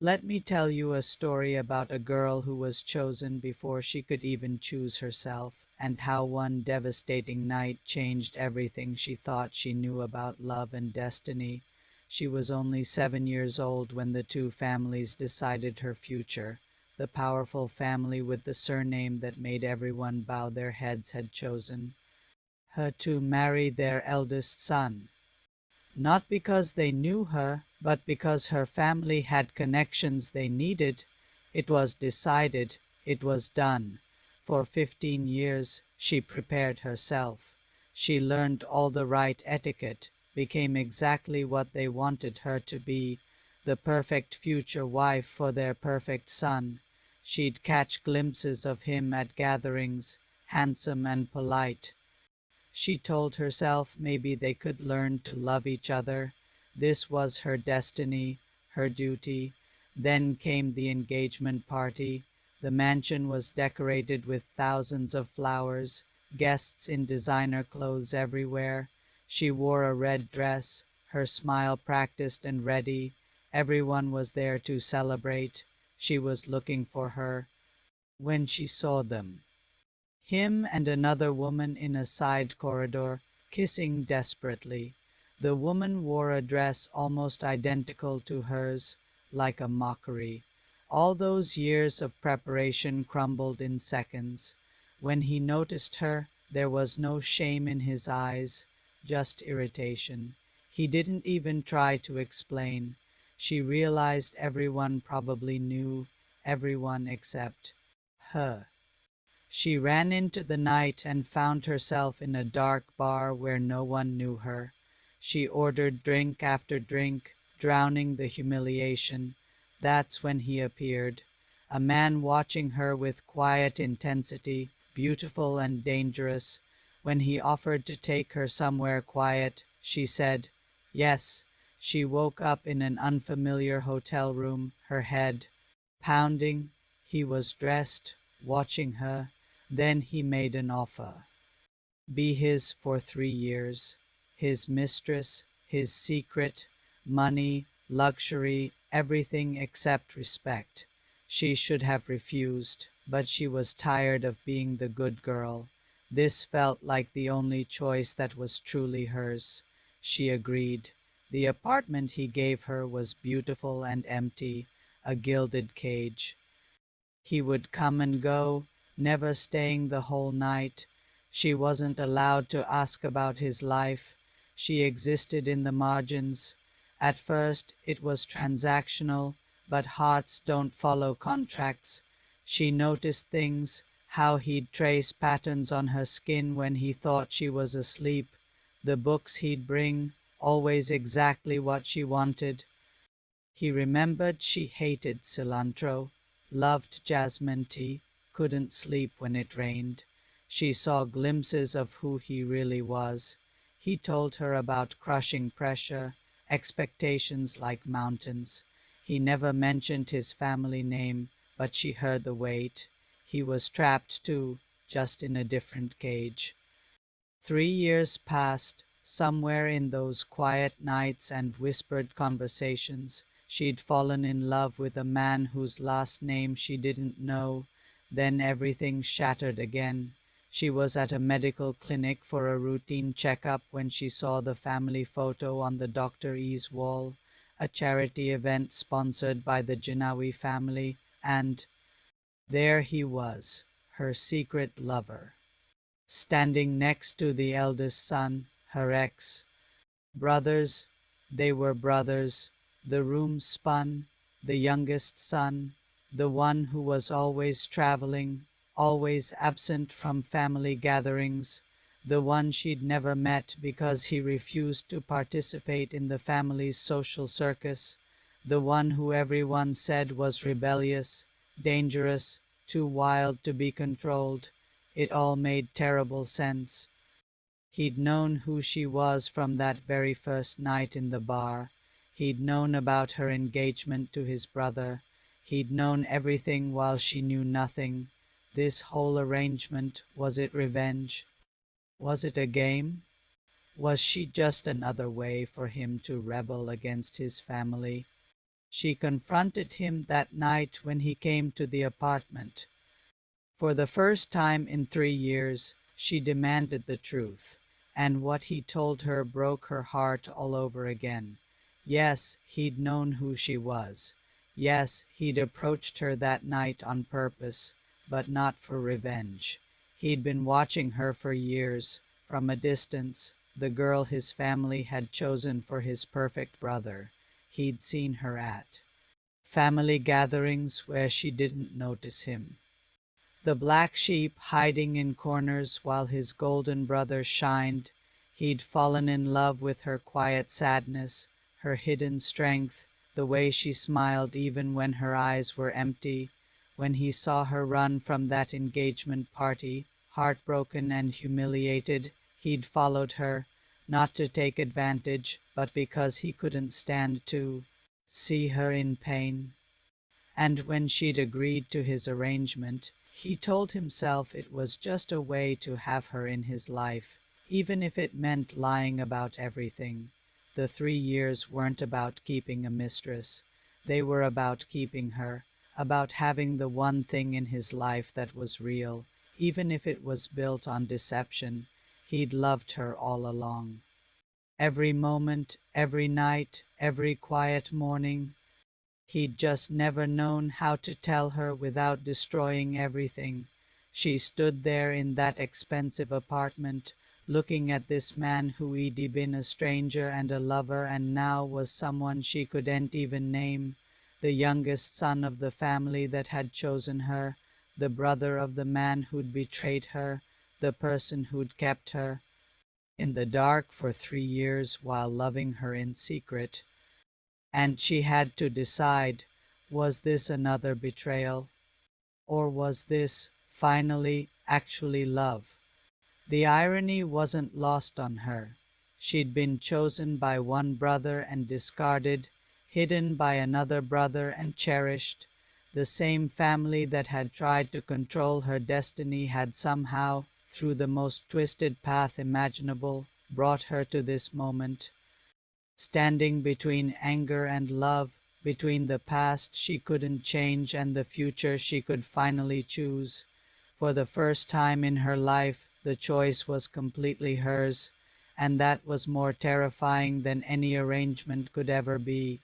Let me tell you a story about a girl who was chosen before she could even choose herself, and how one devastating night changed everything she thought she knew about love and destiny. She was only 7 years old when the two families decided her future. The powerful family with the surname that made everyone bow their heads had chosen her to marry their eldest son. Not because they knew her, but because her family had connections they needed. It was decided, it was done. For 15 years she prepared herself. She learned all the right etiquette, became exactly what they wanted her to be, the perfect future wife for their perfect son. She'd catch glimpses of him at gatherings, handsome and polite. She told herself maybe they could learn to love each other. This was her destiny, her duty. Then came the engagement party. The mansion was decorated with thousands of flowers, guests in designer clothes everywhere. She wore a red dress, her smile practiced and ready. Everyone was there to celebrate. She was looking for her. When she saw them, him and another woman in a side corridor, kissing desperately. The woman wore a dress almost identical to hers, like a mockery. All those years of preparation crumbled in seconds. When he noticed her, there was no shame in his eyes, just irritation. He didn't even try to explain. She realized everyone probably knew, everyone except her. She ran into the night and found herself in a dark bar where no one knew her. She ordered drink after drink, drowning the humiliation. That's when he appeared, a man watching her with quiet intensity, beautiful and dangerous. When he offered to take her somewhere quiet, she said yes. She woke up in an unfamiliar hotel room, her head pounding. He was dressed, watching her. Then he made an offer. Be his for 3 years. His mistress, his secret, money, luxury, everything except respect. She should have refused, but she was tired of being the good girl. This felt like the only choice that was truly hers. She agreed. The apartment he gave her was beautiful and empty, a gilded cage. He would come and go, never staying the whole night. She wasn't allowed to ask about his life. She existed in the margins. At first it was transactional, but hearts don't follow contracts. She noticed things, how he'd trace patterns on her skin when he thought she was asleep, the books he'd bring, always exactly what she wanted. He remembered she hated cilantro, loved jasmine tea, couldn't sleep when it rained. She saw glimpses of who he really was. He told her about crushing pressure, expectations like mountains. He never mentioned his family name, but she heard the weight. He was trapped too, just in a different cage. 3 years passed. Somewhere in those quiet nights and whispered conversations, she'd fallen in love with a man whose last name she didn't know. Then everything shattered again. She was at a medical clinic for a routine checkup when she saw the family photo on the Dr. E's wall, a charity event sponsored by the Jinawi family, and there he was, her secret lover, standing next to the eldest son, her ex. Brothers, they were brothers. The room spun. The youngest son, the one who was always traveling, always absent from family gatherings, the one she'd never met because he refused to participate in the family's social circus, the one who everyone said was rebellious, dangerous, too wild to be controlled. It all made terrible sense. He'd known who she was from that very first night in the bar. He'd known about her engagement to his brother. He'd known everything while she knew nothing. This whole arrangement, was it revenge? Was it a game? Was she just another way for him to rebel against his family? She confronted him that night when he came to the apartment. For the first time in 3 years, she demanded the truth, and what he told her broke her heart all over again. Yes, he'd known who she was. Yes, he'd approached her that night on purpose, but not for revenge. He'd been watching her for years, from a distance, the girl his family had chosen for his perfect brother. He'd seen her at family gatherings where she didn't notice him. The black sheep hiding in corners while his golden brother shined. He'd fallen in love with her quiet sadness, her hidden strength, the way she smiled even when her eyes were empty. When he saw her run from that engagement party, heartbroken and humiliated, he'd followed her, not to take advantage, but because he couldn't stand to see her in pain. And when she'd agreed to his arrangement, he told himself it was just a way to have her in his life, even if it meant lying about everything. The 3 years weren't about keeping a mistress. They were about keeping her, about having the one thing in his life that was real, even if it was built on deception. He'd loved her all along. Every moment, every night, every quiet morning, he'd just never known how to tell her without destroying everything. She stood there in that expensive apartment, looking at this man who'd been a stranger and a lover and now was someone she couldn't even name, the youngest son of the family that had chosen her, the brother of the man who'd betrayed her, the person who'd kept her in the dark for 3 years while loving her in secret. And she had to decide, was this another betrayal? Or was this, finally, actually love? The irony wasn't lost on her. She'd been chosen by one brother and discarded, hidden by another brother and cherished. The same family that had tried to control her destiny had somehow, through the most twisted path imaginable, brought her to this moment. Standing between anger and love, between the past she couldn't change and the future she could finally choose. For the first time in her life, the choice was completely hers, and that was more terrifying than any arrangement could ever be.